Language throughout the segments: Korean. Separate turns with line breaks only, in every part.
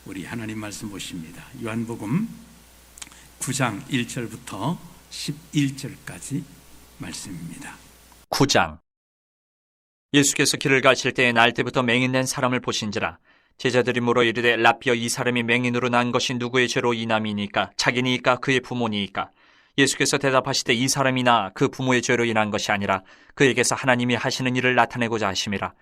우리 하나님 말씀 보십니다. 요한복음 9장 1절부터 11절까지 말씀입니다.
9장. 예수께서 길을 가실 때에 날 때부터 맹인 낸 사람을 보신지라. 제자들이 물어 이르되 라피어, 이 사람이 맹인으로 난 것이 누구의 죄로 인함이니까? 자기니까 그의 부모니까? 예수께서 대답하시되 이 사람이나 그 부모의 죄로 인한 것이 아니라 그에게서 하나님이 하시는 일을 나타내고자 하심이라.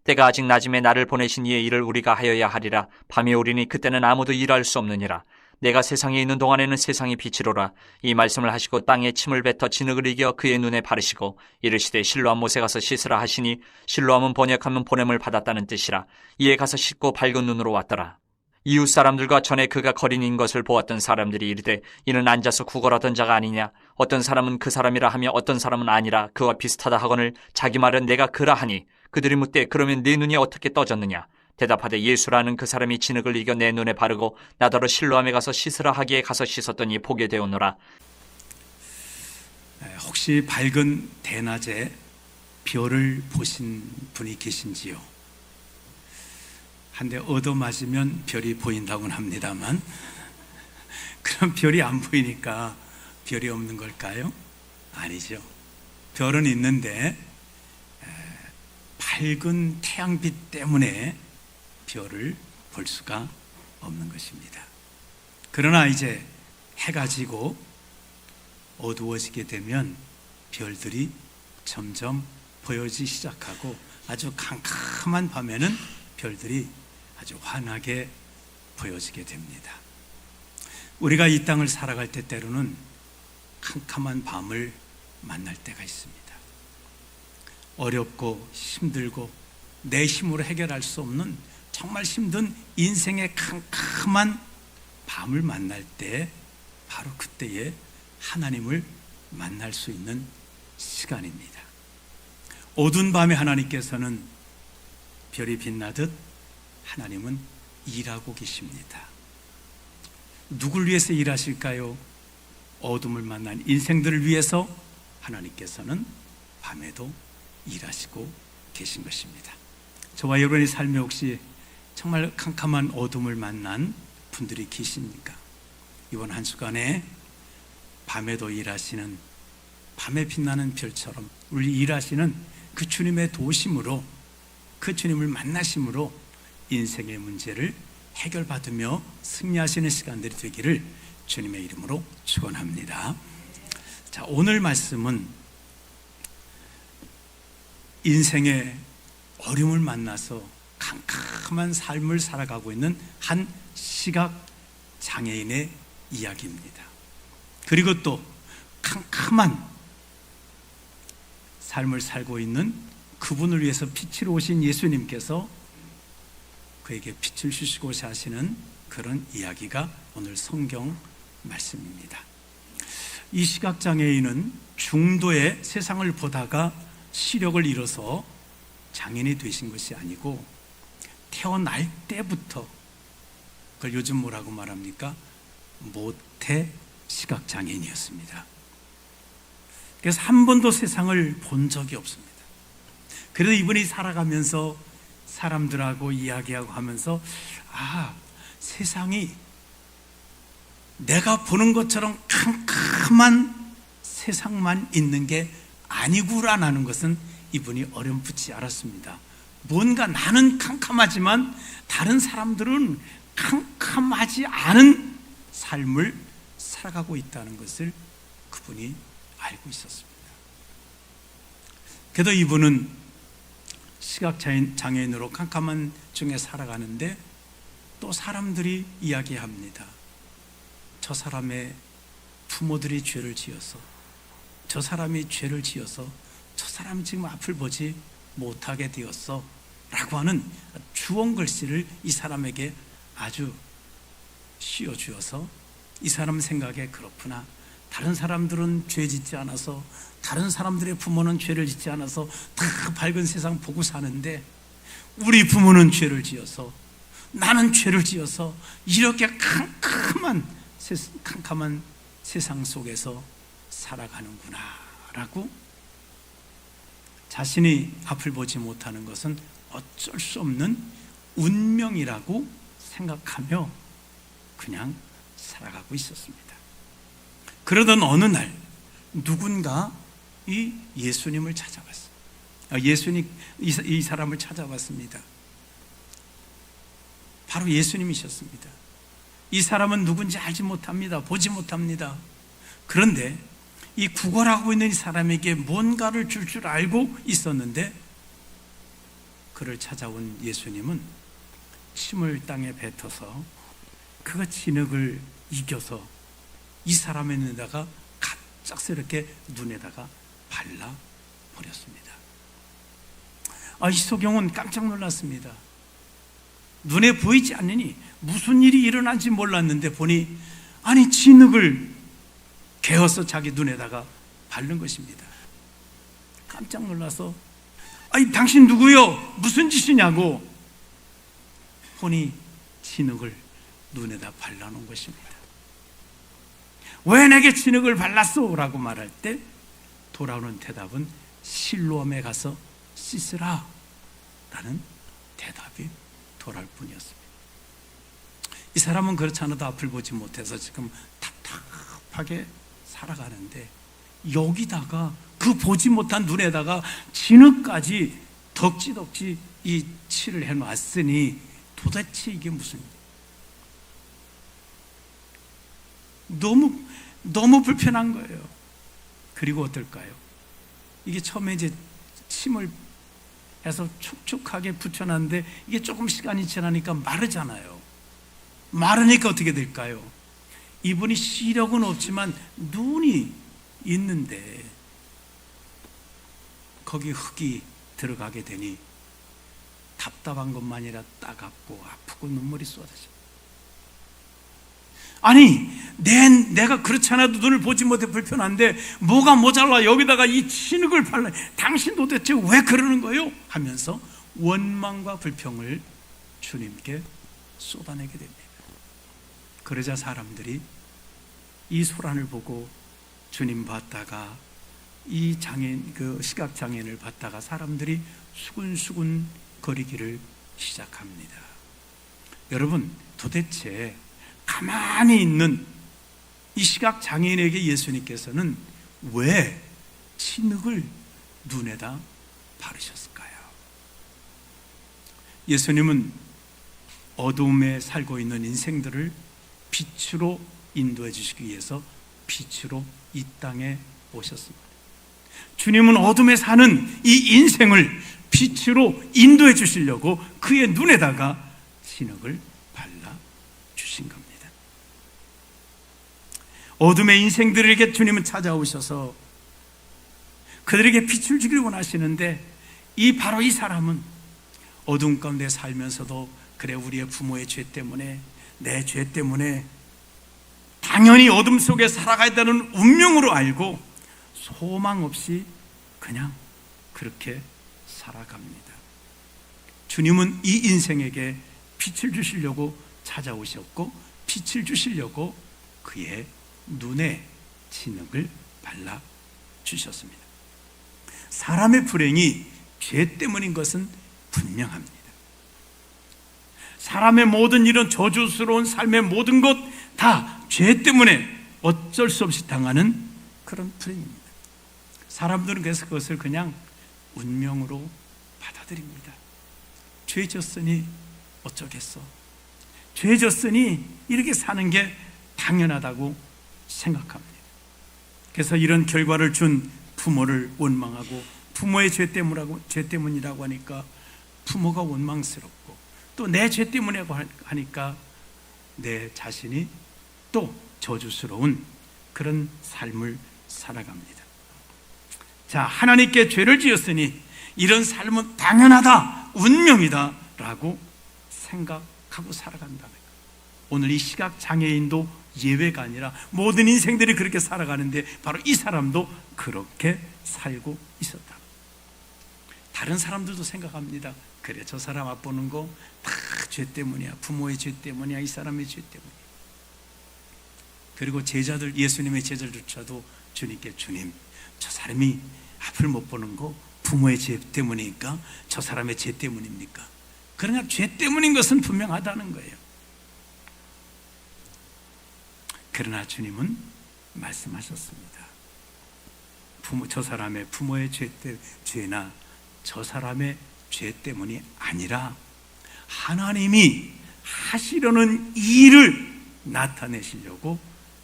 때가 아직 낮음에 나를 보내신 이의 일을 우리가 하여야 하리라. 밤이 오리니 그때는 아무도 일할 수 없느니라. 내가 세상에 있는 동안에는 세상이 빛이로라. 이 말씀을 하시고 땅에 침을 뱉어 진흙을 이겨 그의 눈에 바르시고 이르시되 실로암 못에 가서 씻으라 하시니, 실로암은 번역하면 보냄을 받았다는 뜻이라. 이에 가서 씻고 밝은 눈으로 왔더라. 이웃 사람들과 전에 그가 거린인 것을 보았던 사람들이 이르되 이는 앉아서 구걸하던 자가 아니냐? 어떤 사람은 그 사람이라 하며 어떤 사람은 아니라 그와 비슷하다 하거늘 자기 말은 내가 그라 하니, 그들이 묻되 그러면 네 눈이 어떻게 떠졌느냐? 대답하되 예수라는 그 사람이 진흙을 이겨 내 눈에 바르고 나더러 실로암에 가서 씻으라 하기에 가서 씻었더니 보게 되었노라.
혹시 밝은 대낮에 별을 보신 분이 계신지요? 한데 얻어맞으면 별이 보인다고는 합니다만, 그럼 별이 안 보이니까 별이 없는 걸까요? 아니죠. 별은 있는데 밝은 태양빛 때문에 별을 볼 수가 없는 것입니다. 그러나 이제 해가 지고 어두워지게 되면 별들이 점점 보여지기 시작하고, 아주 캄캄한 밤에는 별들이 아주 환하게 보여지게 됩니다. 우리가 이 땅을 살아갈 때 때로는 캄캄한 밤을 만날 때가 있습니다. 어렵고 힘들고 내 힘으로 해결할 수 없는 정말 힘든 인생의 캄캄한 밤을 만날 때, 바로 그때에 하나님을 만날 수 있는 시간입니다. 어두운 밤에 하나님께서는 별이 빛나듯 하나님은 일하고 계십니다. 누굴 위해서 일하실까요? 어둠을 만난 인생들을 위해서 하나님께서는 밤에도 일하시고 계신 것입니다. 저와 여러분의 삶에 혹시 정말 캄캄한 어둠을 만난 분들이 계십니까? 이번 한 주간에 밤에도 일하시는, 밤에 빛나는 별처럼 우리 일하시는 그 주님의 도심으로, 그 주님을 만나심으로 인생의 문제를 해결받으며 승리하시는 시간들이 되기를 주님의 이름으로 축원합니다. 자, 오늘 말씀은 인생의 어려움을 만나서 캄캄한 삶을 살아가고 있는 한 시각 장애인의 이야기입니다. 그리고 또 캄캄한 삶을 살고 있는 그분을 위해서 빛으로 오신 예수님께서 그에게 빛을 주시고자 하시는 그런 이야기가 오늘 성경 말씀입니다. 이 시각장애인은 중도의 세상을 보다가 시력을 잃어서 장애인이 되신 것이 아니고, 태어날 때부터, 그걸 요즘 뭐라고 말합니까? 모태 시각장애인이었습니다. 그래서 한 번도 세상을 본 적이 없습니다. 그래도 이분이 살아가면서 사람들하고 이야기하고 하면서, 세상이 내가 보는 것처럼 캄캄한 세상만 있는 게 아니구나라는 것은 이분이 어렴풋이 알았습니다. 뭔가 나는 캄캄하지만 다른 사람들은 캄캄하지 않은 삶을 살아가고 있다는 것을 그분이 알고 있었습니다. 그래도 이분은 시각장애인으로 캄캄한 중에 살아가는데, 또 사람들이 이야기합니다. 저 사람의 부모들이 죄를 지어서, 저 사람이 죄를 지어서 저 사람이 지금 앞을 보지 못하게 되었어 라고 하는 주원 글씨를 이 사람에게 아주 씌워주어서, 이 사람 생각에 그렇구나, 다른 사람들은 죄 짓지 않아서, 다른 사람들의 부모는 죄를 짓지 않아서 다 밝은 세상 보고 사는데, 우리 부모는 죄를 지어서, 나는 죄를 지어서 이렇게 캄캄한 세상 속에서 살아가는구나 라고, 자신이 앞을 보지 못하는 것은 어쩔 수 없는 운명이라고 생각하며 그냥 살아가고 있었습니다. 그러던 어느 날 누군가 이 예수님을 찾아왔어요. 예수님 이 사람을 찾아왔습니다. 바로 예수님이셨습니다. 이 사람은 누군지 알지 못합니다. 보지 못합니다. 그런데 이 구걸하고 있는 이 사람에게 뭔가를 줄 줄 알고 있었는데 그를 찾아온 예수님은 침을 땅에 뱉어서 그 진흙을 이겨서 이 사람의 눈에다가 갑작스럽게 눈에다가 발라버렸습니다. 이소경은 깜짝 놀랐습니다. 눈에 보이지 않느니 무슨 일이 일어난지 몰랐는데 보니 진흙을 개어서 자기 눈에다가 바른 것입니다. 깜짝 놀라서 당신 누구요? 무슨 짓이냐고 보니 진흙을 눈에다 발라놓은 것입니다. 왜 내게 진흙을 발랐소? 라고 말할 때 돌아오는 대답은 실로암에 가서 씻으라 라는 대답이 돌아올 뿐이었습니다. 이 사람은 그렇지 않아도 앞을 보지 못해서 지금 답답하게 살아가는데 여기다가 그 보지 못한 눈에다가 진흙까지 덕지덕지 이 칠을 해놨으니 도대체 이게 무슨 너무 불편한 거예요. 그리고 어떨까요? 이게 처음에 이제 침을 해서 촉촉하게 붙여놨는데 이게 조금 시간이 지나니까 마르잖아요. 마르니까 어떻게 될까요? 이분이 시력은 없지만 눈이 있는데 거기 흙이 들어가게 되니 답답한 것만 아니라 따갑고 아프고 눈물이 쏟아져. 내가 그렇지 않아도 눈을 보지 못해 불편한데 뭐가 모자라 여기다가 이 진흙을 발라. 당신 도대체 왜 그러는 거예요? 하면서 원망과 불평을 주님께 쏟아내게 됩니다. 그러자 사람들이 이 소란을 보고 주님 봤다가 이 장애인, 시각 장애인을 봤다가 사람들이 수군수군 거리기를 시작합니다. 여러분, 도대체 가만히 있는 이 시각 장애인에게 예수님께서는 왜 진흙을 눈에다 바르셨을까요? 예수님은 어두움에 살고 있는 인생들을 빛으로 인도해 주시기 위해서 빛으로 이 땅에 오셨습니다. 주님은 어둠에 사는 이 인생을 빛으로 인도해 주시려고 그의 눈에다가 진흙을 발라 주신 겁니다. 어둠의 인생들에게 주님은 찾아오셔서 그들에게 빛을 주기를 원하시는데 바로 이 사람은 어둠 가운데 살면서도 그래 우리의 부모의 죄 때문에 내 죄 때문에 당연히 어둠 속에 살아가야 되는 운명으로 알고 소망 없이 그냥 그렇게 살아갑니다. 주님은 이 인생에게 빛을 주시려고 찾아오셨고 빛을 주시려고 그의 눈에 진흙을 발라 주셨습니다. 사람의 불행이 죄 때문인 것은 분명합니다. 사람의 모든 이런 저주스러운 삶의 모든 것 다 죄 때문에 어쩔 수 없이 당하는 그런 불행입니다. 사람들은 그래서 그것을 그냥 운명으로 받아들입니다. 죄 졌으니 어쩌겠어. 죄 졌으니 이렇게 사는 게 당연하다고 생각합니다. 그래서 이런 결과를 준 부모를 원망하고 부모의 죄 때문이라고 하니까 부모가 원망스럽고 또 내 죄 때문이라고 하니까 내 자신이 또 저주스러운 그런 삶을 살아갑니다. 자, 하나님께 죄를 지었으니 이런 삶은 당연하다, 운명이다 라고 생각하고 살아간다는 거예요. 오늘 이 시각 장애인도 예외가 아니라 모든 인생들이 그렇게 살아가는데 바로 이 사람도 그렇게 살고 있었다. 다른 사람들도 생각합니다. 그래, 저 사람 앞보는 거 다 죄 때문이야. 부모의 죄 때문이야. 이 사람의 죄 때문이야. 그리고 제자들, 예수님의 제자들조차도 주님께 주님, 저 사람이 앞을 못 보는 거 부모의 죄 때문이니까 저 사람의 죄 때문입니까? 그러나 죄 때문인 것은 분명하다는 거예요. 그러나 주님은 말씀하셨습니다. 저 사람의 부모의 죄나 저 사람의 죄 때문이 아니라 하나님이 하시려는 일을 나타내시려고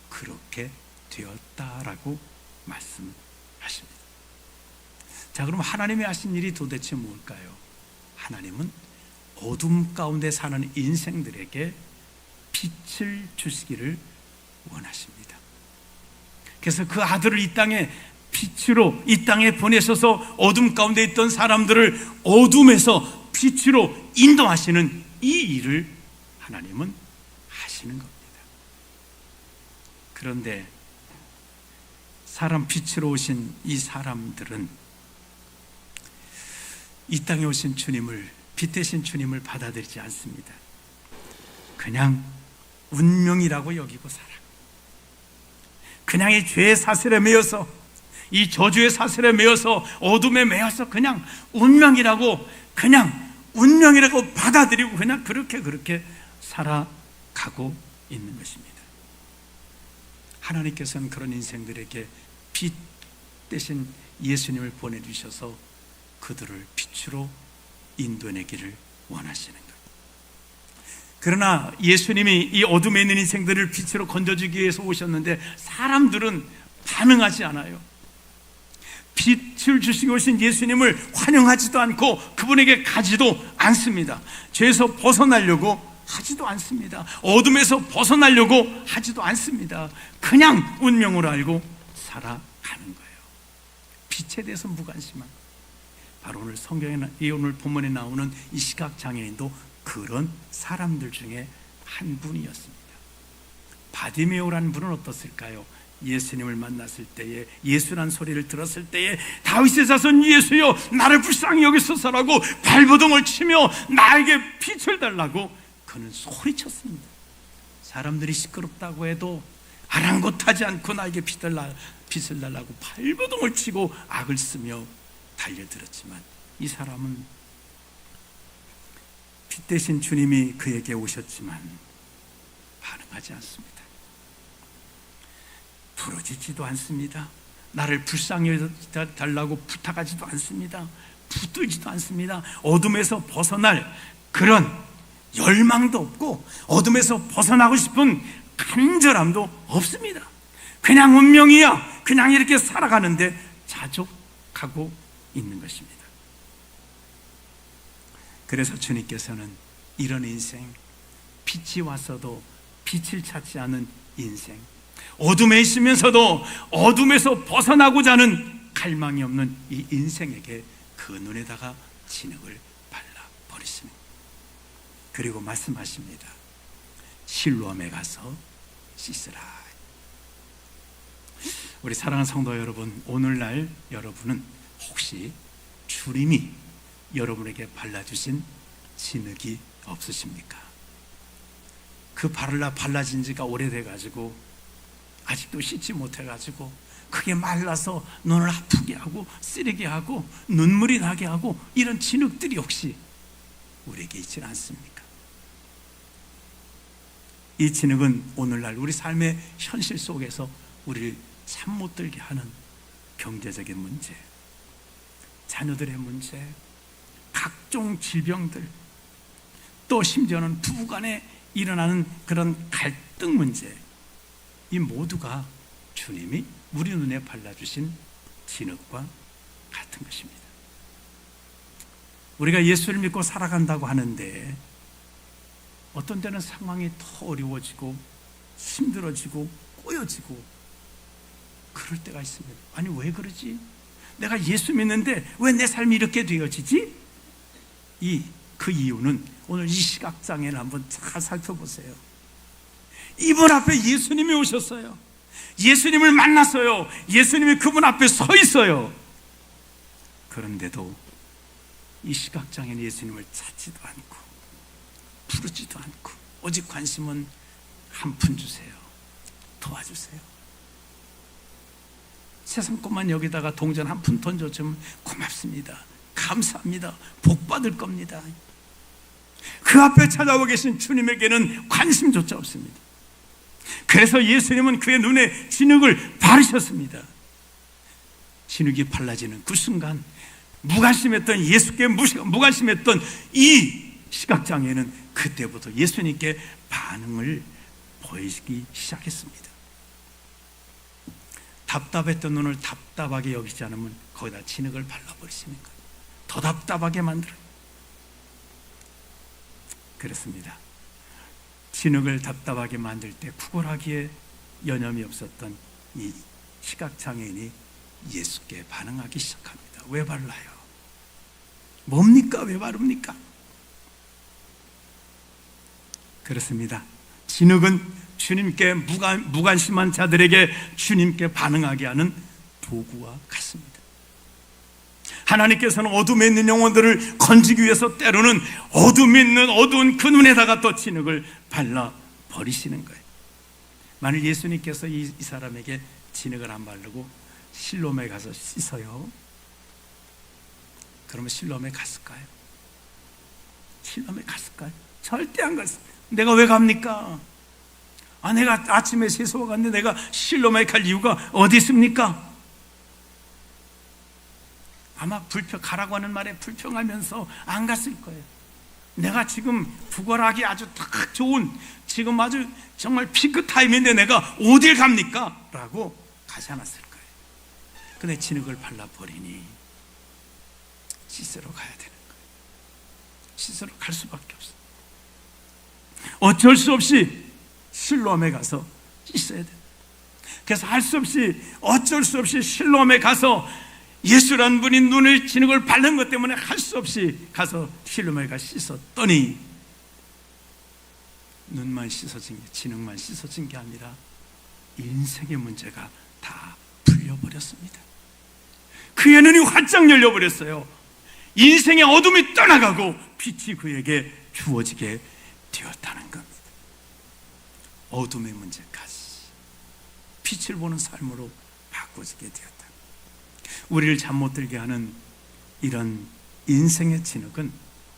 그렇게 되었다라고 말씀하십니다. 자, 그럼 하나님이 하신 일이 도대체 뭘까요? 하나님은 어둠 가운데 사는 인생들에게 빛을 주시기를 원하십니다. 그래서 그 아들을 이 땅에 빛으로 이 땅에 보내셔서 어둠 가운데 있던 사람들을 어둠에서 빛으로 인도하시는 이 일을 하나님은 하시는 겁니다. 그런데 사람 빛으로 오신 이 사람들은 이 땅에 오신 주님을, 빛 대신 주님을 받아들이지 않습니다. 그냥 운명이라고 여기고 살아. 그냥 이 죄의 사슬에 매여서, 이 저주의 사슬에 매여서, 어둠에 매여서 그냥 운명이라고 받아들이고 그냥 그렇게 살아가고 있는 것입니다. 하나님께서는 그런 인생들에게 빛 대신 예수님을 보내주셔서 그들을 빛으로 인도내기를 원하시는 것. 그러나 예수님이 이 어둠에 있는 인생들을 빛으로 건져주기 위해서 오셨는데 사람들은 반응하지 않아요. 빛을 주시기 오신 예수님을 환영하지도 않고 그분에게 가지도 않습니다. 죄에서 벗어나려고 하지도 않습니다. 어둠에서 벗어나려고 하지도 않습니다. 그냥 운명으로 알고 살아가는 거예요. 빛에 대해서 무관심한, 바로 오늘 성경에, 오늘 본문에 나오는 이 시각장애인도 그런 사람들 중에 한 분이었습니다. 바디메오라는 분은 어떻을까요? 예수님을 만났을 때에, 예수란 소리를 들었을 때에 다윗의 자손 예수여 나를 불쌍히 여기소서라고 발버둥을 치며 나에게 빛을 달라고 그는 소리쳤습니다. 사람들이 시끄럽다고 해도 아랑곳하지 않고 나에게 빛을 달라고 발버둥을 치고 악을 쓰며 달려들었지만 이 사람은 빛 대신 주님이 그에게 오셨지만 반응하지 않습니다. 부러지지도 않습니다. 나를 불쌍히 달라고 부탁하지도 않습니다. 붙들지도 않습니다. 어둠에서 벗어날 그런 열망도 없고 어둠에서 벗어나고 싶은 간절함도 없습니다. 그냥 운명이야, 그냥 이렇게 살아가는데 자족하고 있는 것입니다. 그래서 주님께서는 이런 인생, 빛이 왔어도 빛을 찾지 않은 인생, 어둠에 있으면서도 어둠에서 벗어나고자 하는 갈망이 없는 이 인생에게 그 눈에다가 진흙을 발라버리십니다. 그리고 말씀하십니다. 실로암에 가서 씻으라. 우리 사랑하는 성도 여러분, 오늘날 여러분은 혹시 주님이 여러분에게 발라주신 진흙이 없으십니까? 그 발라진 지가 오래돼가지고 아직도 씻지 못해가지고 그게 말라서 눈을 아프게 하고 쓰리게 하고 눈물이 나게 하고 이런 진흙들이 혹시 우리에게 있지는 않습니까? 이 진흙은 오늘날 우리 삶의 현실 속에서 우리를 잠 못 들게 하는 경제적인 문제, 자녀들의 문제, 각종 질병들, 또 심지어는 부부간에 일어나는 그런 갈등 문제, 이 모두가 주님이 우리 눈에 발라주신 진흙과 같은 것입니다. 우리가 예수를 믿고 살아간다고 하는데 어떤 때는 상황이 더 어려워지고 힘들어지고 꼬여지고 그럴 때가 있습니다. 아니 왜 그러지? 내가 예수 믿는데 왜 내 삶이 이렇게 되어지지? 그 이유는 오늘 이 시각장애를 한번 잘 살펴보세요. 이분 앞에 예수님이 오셨어요. 예수님을 만났어요. 예수님이 그분 앞에 서 있어요. 그런데도 이 시각장애는 예수님을 찾지도 않고 부르지도 않고 오직 관심은 한 푼 주세요, 도와주세요. 세상 것만 여기다가 동전 한 푼 던져주면 고맙습니다, 감사합니다, 복 받을 겁니다. 그 앞에 찾아오고 계신 주님에게는 관심조차 없습니다. 그래서 예수님은 그의 눈에 진흙을 바르셨습니다. 진흙이 발라지는 그 순간 무관심했던 예수께 무관심했던 이 시각장애는 그때부터 예수님께 반응을 보이기 시작했습니다. 답답했던 눈을 답답하게 여기지 않으면 거기다 진흙을 발라버리시는 거예요. 더 답답하게 만들어요. 그렇습니다. 진흙을 답답하게 만들 때 구걸하기에 여념이 없었던 이 시각장애인이 예수께 반응하기 시작합니다. 왜 발라요? 뭡니까? 왜 바릅니까? 그렇습니다. 진흙은 주님께 무관심한 자들에게 주님께 반응하게 하는 도구와 같습니다. 하나님께서는 어둠에 있는 영혼들을 건지기 위해서 때로는 어둠에 있는 어두운 그 눈에다가 또 진흙을 발라버리시는 거예요. 만일 예수님께서 이 사람에게 진흙을 안 바르고 실로암에 가서 씻어요, 그러면 실로암에 갔을까요? 실로암에 갔을까요? 절대 안 갔습니다. 내가 왜 갑니까? 내가 아침에 세수하고 갔는데 내가 실로암에 갈 이유가 어디 있습니까? 아마 가라고 하는 말에 불평하면서 안 갔을 거예요. 내가 지금 구걸하기 아주 딱 좋은, 지금 아주 정말 피크 타임인데 내가 어딜 갑니까? 라고 가지 않았을 거예요. 근데 진흙을 발라버리니 씻으러 가야 되는 거예요. 씻으러 갈 수밖에 없어요. 어쩔 수 없이 실로암에 가서 씻어야 돼요. 그래서 할 수 없이, 어쩔 수 없이 실로암에 가서 예수란 분이 눈을 진흙을 바른 것 때문에 할 수 없이 가서 실로암에 가 씻었더니 눈만 씻어진 게, 진흙만 씻어진 게 아니라 인생의 문제가 다 풀려버렸습니다. 그의 눈이 활짝 열려버렸어요. 인생의 어둠이 떠나가고 빛이 그에게 주어지게 되었다는 겁니다. 어둠의 문제까지 빛을 보는 삶으로 바꿔지게 되었다. 우리를 잠 못 들게 하는 이런 인생의 진흙은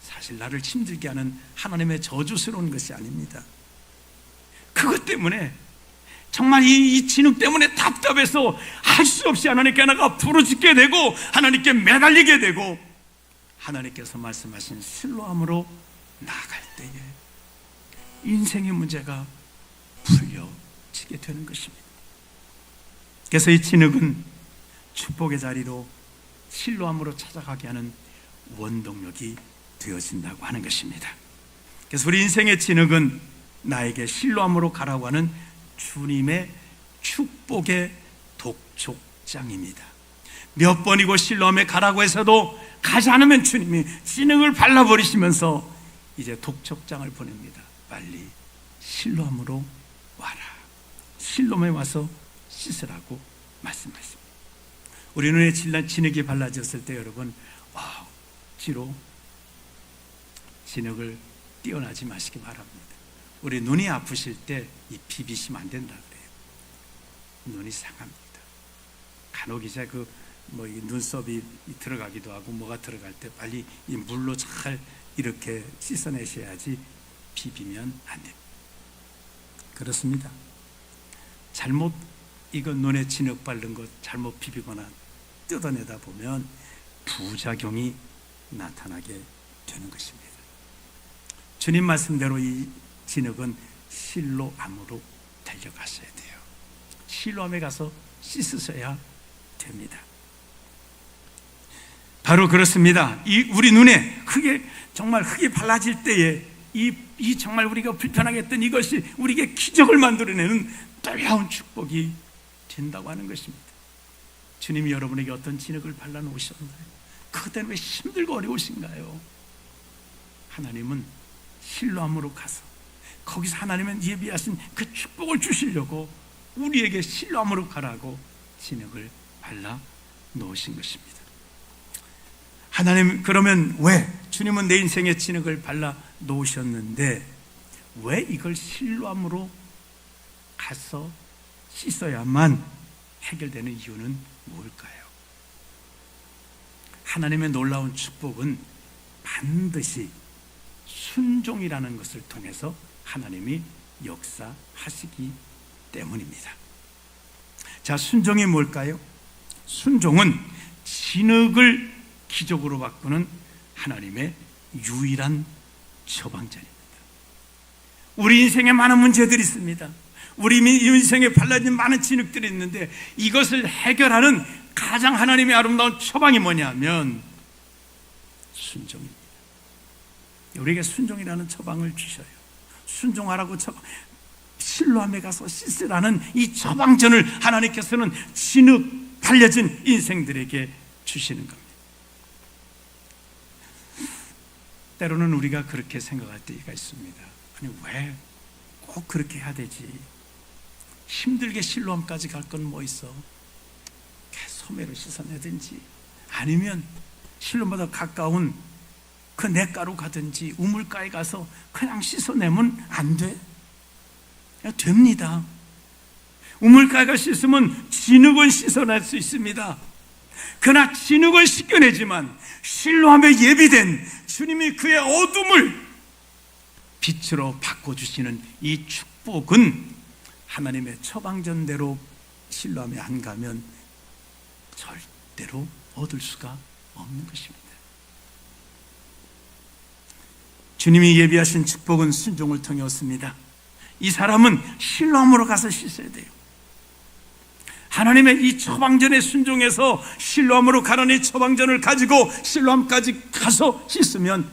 사실 나를 힘들게 하는 하나님의 저주스러운 것이 아닙니다. 그것 때문에 정말 이 진흙 때문에 답답해서 할 수 없이 하나님께 나가 부르짖게 되고 하나님께 매달리게 되고 하나님께서 말씀하신 실로암으로 나아갈 때에 인생의 문제가 풀려지게 되는 것입니다. 그래서 이 진흙은 축복의 자리로 실로암으로 찾아가게 하는 원동력이 되어진다고 하는 것입니다. 그래서 우리 인생의 진흙은 나에게 실로암으로 가라고 하는 주님의 축복의 독촉장입니다. 몇 번이고 실로암에 가라고 해서도 가지 않으면 주님이 진흙을 발라버리시면서 이제 독촉장을 보냅니다. 빨리 실로암으로 와라. 실로암에 와서 씻으라고 말씀하십니다. 우리 눈에 진흙이 발라졌을 때 여러분, 억지로 진흙을 띄어나지 마시기 바랍니다. 우리 눈이 아프실 때 이 비비시면 안 된다 그래요. 눈이 상합니다. 간혹 이제 이 눈썹이 들어가기도 하고 뭐가 들어갈 때 빨리 이 물로 잘 이렇게 씻어내셔야지 비비면 안 됩니다. 그렇습니다. 잘못 이건 눈에 진흙 바른 것 잘못 비비거나 뜯어내다 보면 부작용이 나타나게 되는 것입니다. 주님 말씀대로 이 진흙은 실로암으로 달려가셔야 돼요. 실로암에 가서 씻으셔야 됩니다. 바로 그렇습니다. 우리 눈에 정말 흙이 발라질 때에 이 정말 우리가 불편하게 했던 이것이 우리에게 기적을 만들어내는 놀라운 축복이 된다고 하는 것입니다. 주님이 여러분에게 어떤 진흙을 발라놓으셨나요? 그것 때문에 왜 힘들고 어려우신가요? 하나님은 실로암으로 가서 거기서 하나님은 예비하신 그 축복을 주시려고 우리에게 실로암으로 가라고 진흙을 발라 놓으신 것입니다. 하나님, 그러면 왜 주님은 내 인생에 진흙을 발라 놓으셨는데 왜 이걸 실로암으로 가서 씻어야만 해결되는 이유는 뭘까요? 하나님의 놀라운 축복은 반드시 순종이라는 것을 통해서 하나님이 역사하시기 때문입니다. 자, 순종이 뭘까요? 순종은 진흙을 기적으로 바꾸는 하나님의 유일한 처방전입니다. 우리 인생에 많은 문제들이 있습니다. 우리 인생에 발라진 많은 진흙들이 있는데 이것을 해결하는 가장 하나님의 아름다운 처방이 뭐냐면 순종입니다. 우리에게 순종이라는 처방을 주셔요. 순종하라고 실로암에 가서 씻으라는 이 처방전을 하나님께서는 진흙 발려진 인생들에게 주시는 겁니다. 때로는 우리가 그렇게 생각할 때가 있습니다. 아니, 왜 꼭 그렇게 해야 되지? 힘들게 실로암까지 갈 건 뭐 있어? 소매로 씻어내든지 아니면 실로암보다 가까운 그 냇가로 가든지 우물가에 가서 그냥 씻어내면 안 돼? 됩니다. 우물가에 가서 씻으면 진흙은 씻어낼 수 있습니다. 그러나 진흙은 씻겨내지만 실로암에 예비된 주님이 그의 어둠을 빛으로 바꿔주시는 이 축복은 하나님의 처방전대로 실로암에 안 가면 절대로 얻을 수가 없는 것입니다. 주님이 예비하신 축복은 순종을 통해 얻습니다. 이 사람은 실로암으로 가서 씻어야 돼요. 하나님의 이 처방전에 순종해서 실로암으로 가라는 처방전을 가지고 실로암까지 가서 씻으면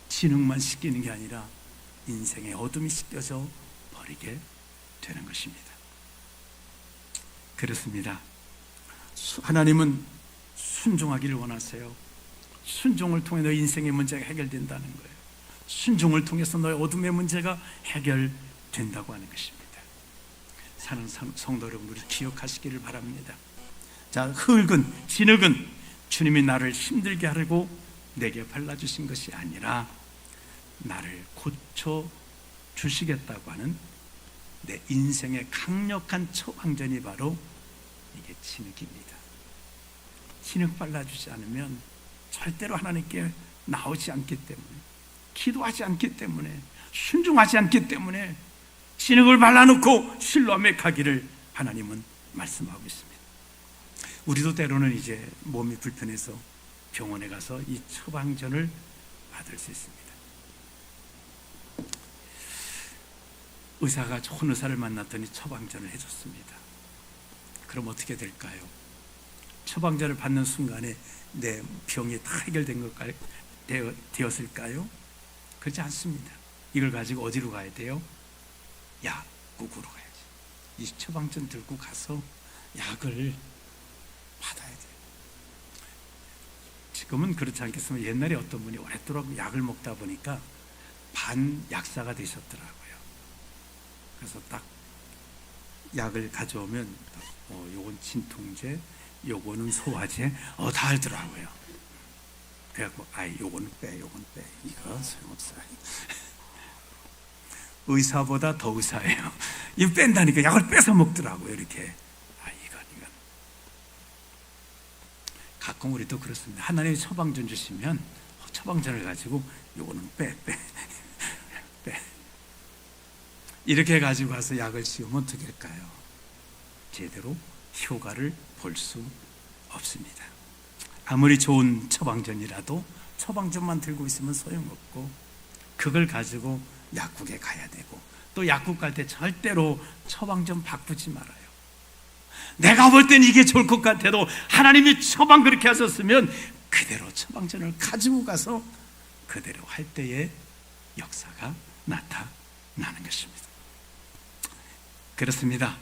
진흙만 씻기는 게 아니라 인생의 어둠이 씻겨져 버리게 되는 것입니다. 그렇습니다. 하나님은 순종하기를 원하세요. 순종을 통해 너희 인생의 문제가 해결된다는 거예요. 순종을 통해서 너희 어둠의 문제가 해결된다고 하는 것입니다. 사는 성도 여러분, 우리 기억하시기를 바랍니다. 자, 진흙은 주님이 나를 힘들게 하려고 내게 발라주신 것이 아니라 나를 고쳐 주시겠다고 하는 내 인생의 강력한 처방전이 바로 이게 진흙입니다. 진흙 발라주지 않으면 절대로 하나님께 나오지 않기 때문에, 기도하지 않기 때문에, 순종하지 않기 때문에 진흙을 발라놓고 실로암에 가기를 하나님은 말씀하고 있습니다. 우리도 때로는 이제 몸이 불편해서 병원에 가서 이 처방전을 받을 수 있습니다. 의사가 좋은 의사를 만났더니 처방전을 해줬습니다. 그럼 어떻게 될까요? 처방전을 받는 순간에 내 병이 다 해결된 것까지 되었을까요? 그렇지 않습니다. 이걸 가지고 어디로 가야 돼요? 약국으로 가야지. 이 처방전 들고 가서 약을 받아야 돼요. 지금은 그렇지 않겠으면 옛날에 어떤 분이 오랫도록 약을 먹다 보니까 반약사가 되셨더라고요. 그래서 딱 약을 가져오면 요건 진통제, 요거는 소화제, 다 알더라고요. 그래갖고 요거는 빼, 요건 빼. 이거 소용없어요. 의사보다 더 의사예요. 이거 뺀다니까 약을 뺏어 먹더라고요. 이렇게. 이건. 가끔 우리도 그렇습니다. 하나님이 처방전 주시면 처방전을 가지고 요거는 빼. 이렇게 가지고 가서 약을 씌우면 어떻게 할까요? 제대로 효과를 볼 수 없습니다. 아무리 좋은 처방전이라도 처방전만 들고 있으면 소용없고, 그걸 가지고 약국에 가야 되고, 또 약국 갈 때 절대로 처방전 바꾸지 말아요. 내가 볼 땐 이게 좋을 것 같아도 하나님이 처방 그렇게 하셨으면 그대로 처방전을 가지고 가서 그대로 할 때에 역사가 나타나는 것입니다. 그렇습니다.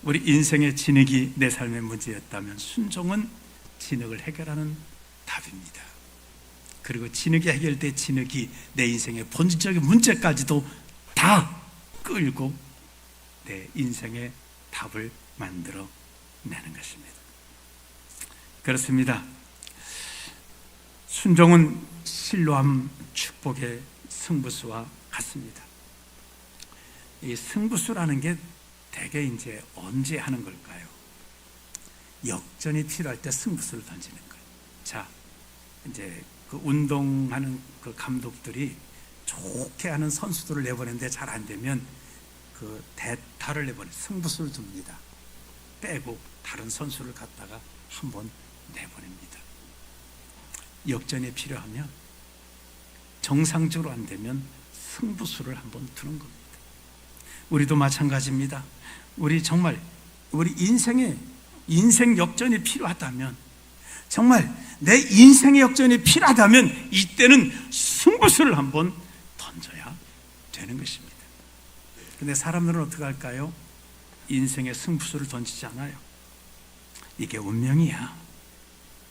우리 인생의 진흙이 내 삶의 문제였다면 순종은 진흙을 해결하는 답입니다. 그리고 진흙이 해결돼 진흙이 내 인생의 본질적인 문제까지도 다 끌고 내 인생의 답을 만들어 내는 것입니다. 그렇습니다. 순종은 실로암 축복의 승부수와 같습니다. 이 승부수라는 게 대개 이제 언제 하는 걸까요? 역전이 필요할 때 승부수를 던지는 거예요. 자, 이제 그 운동하는 그 감독들이 좋게 하는 선수들을 내보내는데 잘 안 되면 그 대타를 내버려 승부수를 둡니다. 빼고 다른 선수를 갖다가 한번 내보냅니다. 역전이 필요하면 정상적으로 안 되면 승부수를 한번 두는 겁니다. 우리도 마찬가지입니다. 우리 정말 우리 인생 역전이 필요하다면, 정말 내 인생의 역전이 필요하다면 이때는 승부수를 한번 던져야 되는 것입니다. 근데 사람들은 어떻게 할까요? 인생의 승부수를 던지지 않아요. 이게 운명이야,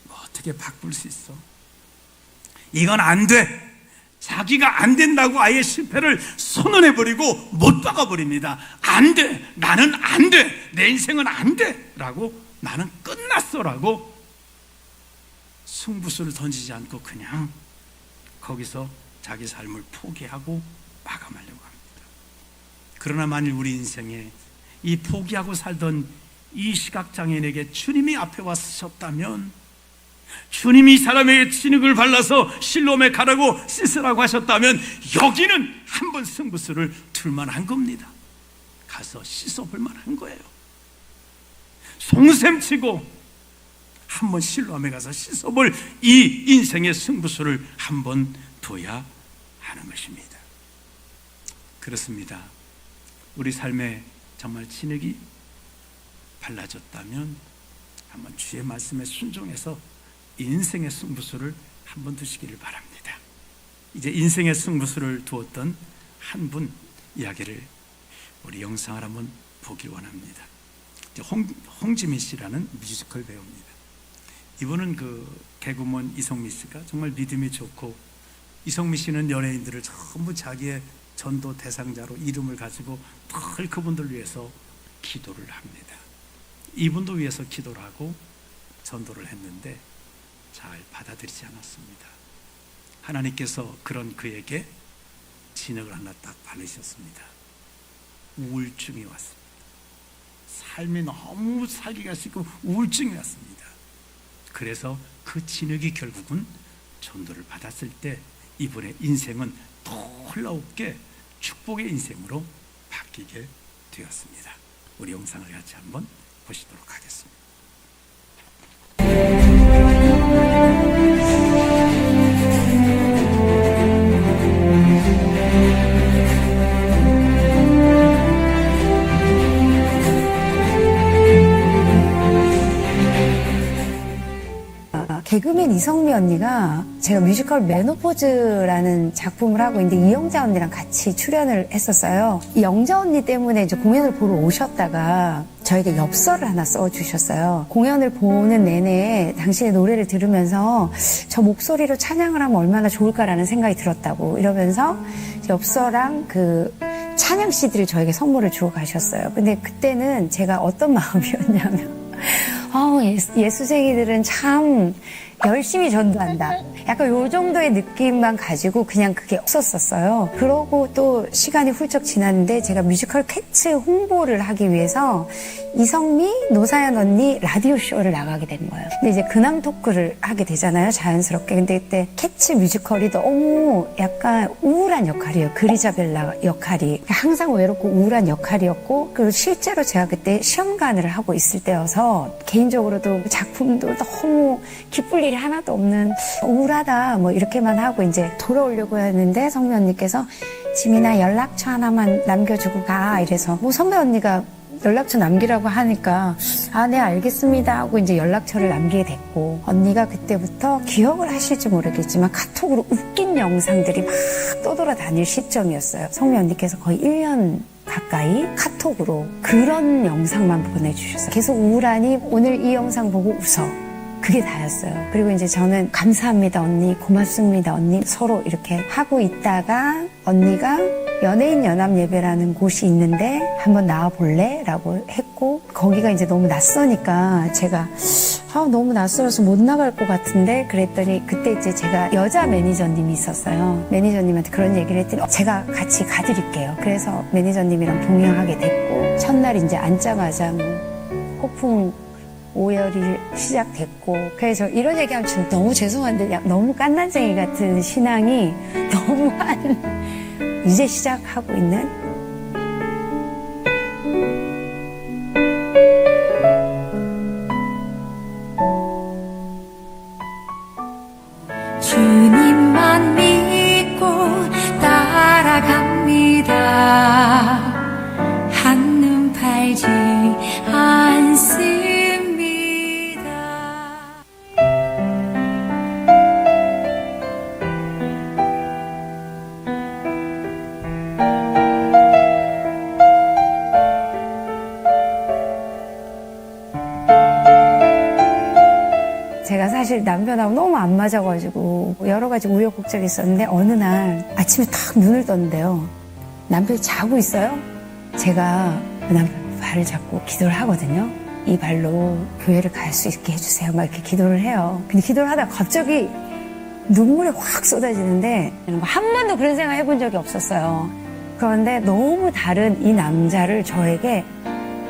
뭐 어떻게 바꿀 수 있어, 이건 안 돼, 자기가 안 된다고 아예 실패를 선언해버리고 못 박아버립니다. 안 돼, 나는 안 돼, 내 인생은 안 돼 라고, 나는 끝났어 라고 승부수를 던지지 않고 그냥 거기서 자기 삶을 포기하고 마감하려고 합니다. 그러나 만일 우리 인생에 이 포기하고 살던 이 시각장애인에게 주님이 앞에 와 서셨다면, 주님이 이 사람에게 진흙을 발라서 실로암에 가라고 씻으라고 하셨다면, 여기는 한번 승부수를 둘만한 겁니다. 가서 씻어볼 만한 거예요. 송샘치고 한번 실로암에 가서 씻어볼 이 인생의 승부수를 한번 둬야 하는 것입니다. 그렇습니다. 우리 삶에 정말 진흙이 발라졌다면 한번 주의 말씀에 순종해서 인생의 승부수를 한번 두시기를 바랍니다. 이제 인생의 승부수를 두었던 한 분 이야기를 우리 영상을 한번 보길 원합니다. 홍지민 씨라는 뮤지컬 배우입니다. 이분은 그 개그우먼 이성미 씨가 정말 믿음이 좋고, 이성미 씨는 연예인들을 전부 자기의 전도 대상자로 이름을 가지고 늘 그분들 위해서 기도를 합니다. 이분도 위해서 기도를 하고 전도를 했는데 잘 받아들이지 않았습니다. 하나님께서 그런 그에게 진흙을 하나 딱 바르셨습니다. 우울증이 왔습니다. 삶이 너무 살기가 싫고 우울증이 왔습니다. 그래서 그 진흙이 결국은 전도를 받았을 때 이분의 인생은 놀랍게 축복의 인생으로 바뀌게 되었습니다. 우리 영상을 같이 한번 보시도록 하겠습니다.
개그맨 이성미 언니가 제가 뮤지컬 메노포즈라는 작품을 하고 있는데 이영자 언니랑 같이 출연을 했었어요. 이 영자 언니 때문에 이제 공연을 보러 오셨다가 저에게 엽서를 하나 써주셨어요. 공연을 보는 내내 당신의 노래를 들으면서 저 목소리로 찬양을 하면 얼마나 좋을까라는 생각이 들었다고 이러면서 엽서랑 그 찬양 CD를 저에게 선물을 주고 가셨어요. 근데 그때는 제가 어떤 마음이었냐면 예수쟁이들은 참 열심히 전도한다. 약간 요 정도의 느낌만 가지고 그냥 그게 없었어요. 그러고 또 시간이 훌쩍 지났는데 제가 뮤지컬 캣츠 홍보를 하기 위해서 이성미, 노사연 언니 라디오 쇼를 나가게 된 거예요. 근데 이제 근황 토크를 하게 되잖아요, 자연스럽게. 근데 그때 캣츠 뮤지컬이 너무 약간 우울한 역할이에요. 그리자벨라 역할이. 항상 외롭고 우울한 역할이었고, 그리고 실제로 제가 그때 시험관을 하고 있을 때여서 개인적으로도 작품도 너무 기쁠 일이 하나도 없는 우울하다 뭐 이렇게만 하고 이제 돌아오려고 했는데 성미 언니께서 지민아 연락처 하나만 남겨주고 가 이래서 뭐 성미 언니가 연락처 남기라고 하니까 네 알겠습니다 하고 이제 연락처를 남기게 됐고, 언니가 그때부터 기억을 하실지 모르겠지만 카톡으로 웃긴 영상들이 막 떠돌아다닐 시점이었어요. 성미 언니께서 거의 1년 가까이 카톡으로 그런 영상만 보내주셨어요. 계속 우울하니 오늘 이 영상 보고 웃어. 그게 다였어요. 그리고 이제 저는 감사합니다 언니, 고맙습니다 언니 서로 이렇게 하고 있다가 언니가 연예인 연합 예배라는 곳이 있는데 한번 나와볼래? 라고 했고, 거기가 이제 너무 낯서니까 제가 너무 낯설어서 못 나갈 것 같은데 그랬더니 그때 이제 제가 여자 매니저님이 있었어요. 매니저님한테 그런 얘기를 했더니 제가 같이 가드릴게요. 그래서 매니저님이랑 동행하게 됐고, 첫날 이제 앉자마자 폭풍 오열이 시작됐고, 그래서 이런 얘기하면 좀 너무 죄송한데 너무 깐난쟁이 같은 신앙이 너무 이제 시작하고 있는 한눈 팔지 않습니다. 제가 사실 남편하고 너무 안 맞아가지고 여러 가지 우여곡절이 있었는데 어느 날 아침에 탁 눈을 떴는데요. 남편이 자고 있어요. 제가 그 남편 발을 잡고 기도를 하거든요. 이 발로 교회를 갈 수 있게 해주세요. 막 이렇게 기도를 해요. 근데 기도를 하다가 갑자기 눈물이 확 쏟아지는데 한 번도 그런 생각 해본 적이 없었어요. 그런데 너무 다른 이 남자를 저에게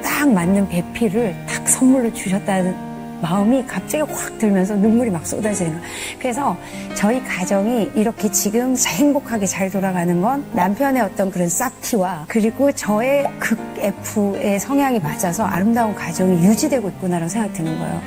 딱 맞는 배필을 딱 선물로 주셨다는 마음이 갑자기 확 들면서 눈물이 막 쏟아지는 거예요. 그래서 저희 가정이 이렇게 지금 행복하게 잘 돌아가는 건 남편의 어떤 그런 싹티와 그리고 저의 극 F의 성향이 맞아서 아름다운 가정이 유지되고 있구나라는 생각이 드는 거예요.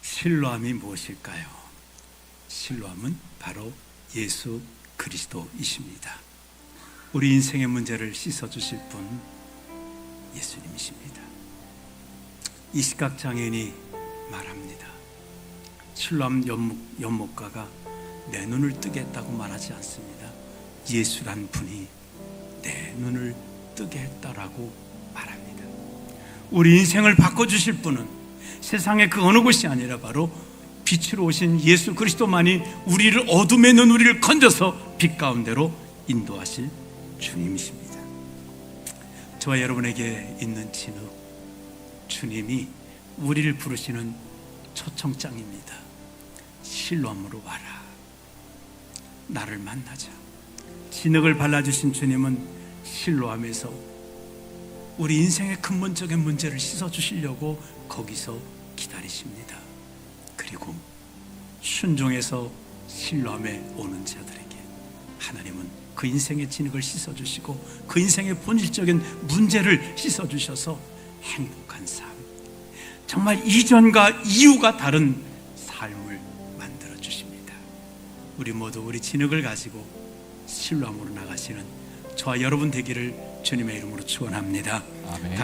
실로암이 무엇일까요? 실로암은 바로 예수 그리스도이십니다. 우리 인생의 문제를 씻어주실 분 예수님이십니다. 이 시각장애인이 말합니다. 실로암 연못가가 내 눈을 뜨게 했다고 말하지 않습니다. 예수란 분이 내 눈을 뜨게 했다라고 말합니다. 우리 인생을 바꿔주실 분은 세상의 그 어느 곳이 아니라 바로 빛으로 오신 예수 그리스도만이 우리를 어둠에 있는 우리를 건져서 빛 가운데로 인도하실 주님이십니다. 저와 여러분에게 있는 진흙, 주님이 우리를 부르시는 초청장입니다. 실로암으로 와라. 나를 만나자. 진흙을 발라주신 주님은 실로암에서 우리 인생의 근본적인 문제를 씻어주시려고 거기서 기다리십니다. 그리고 순종해서 실로암에 오는 자들에게 하나님은 그 인생의 진흙을 씻어주시고 그 인생의 본질적인 문제를 씻어주셔서 행복한 삶, 정말 이전과 이후가 다른 삶을 만들어주십니다. 우리 모두 우리 진흙을 가지고 실로암으로 나가시는 저와 여러분 되기를 주님의 이름으로 축원합니다.
아멘.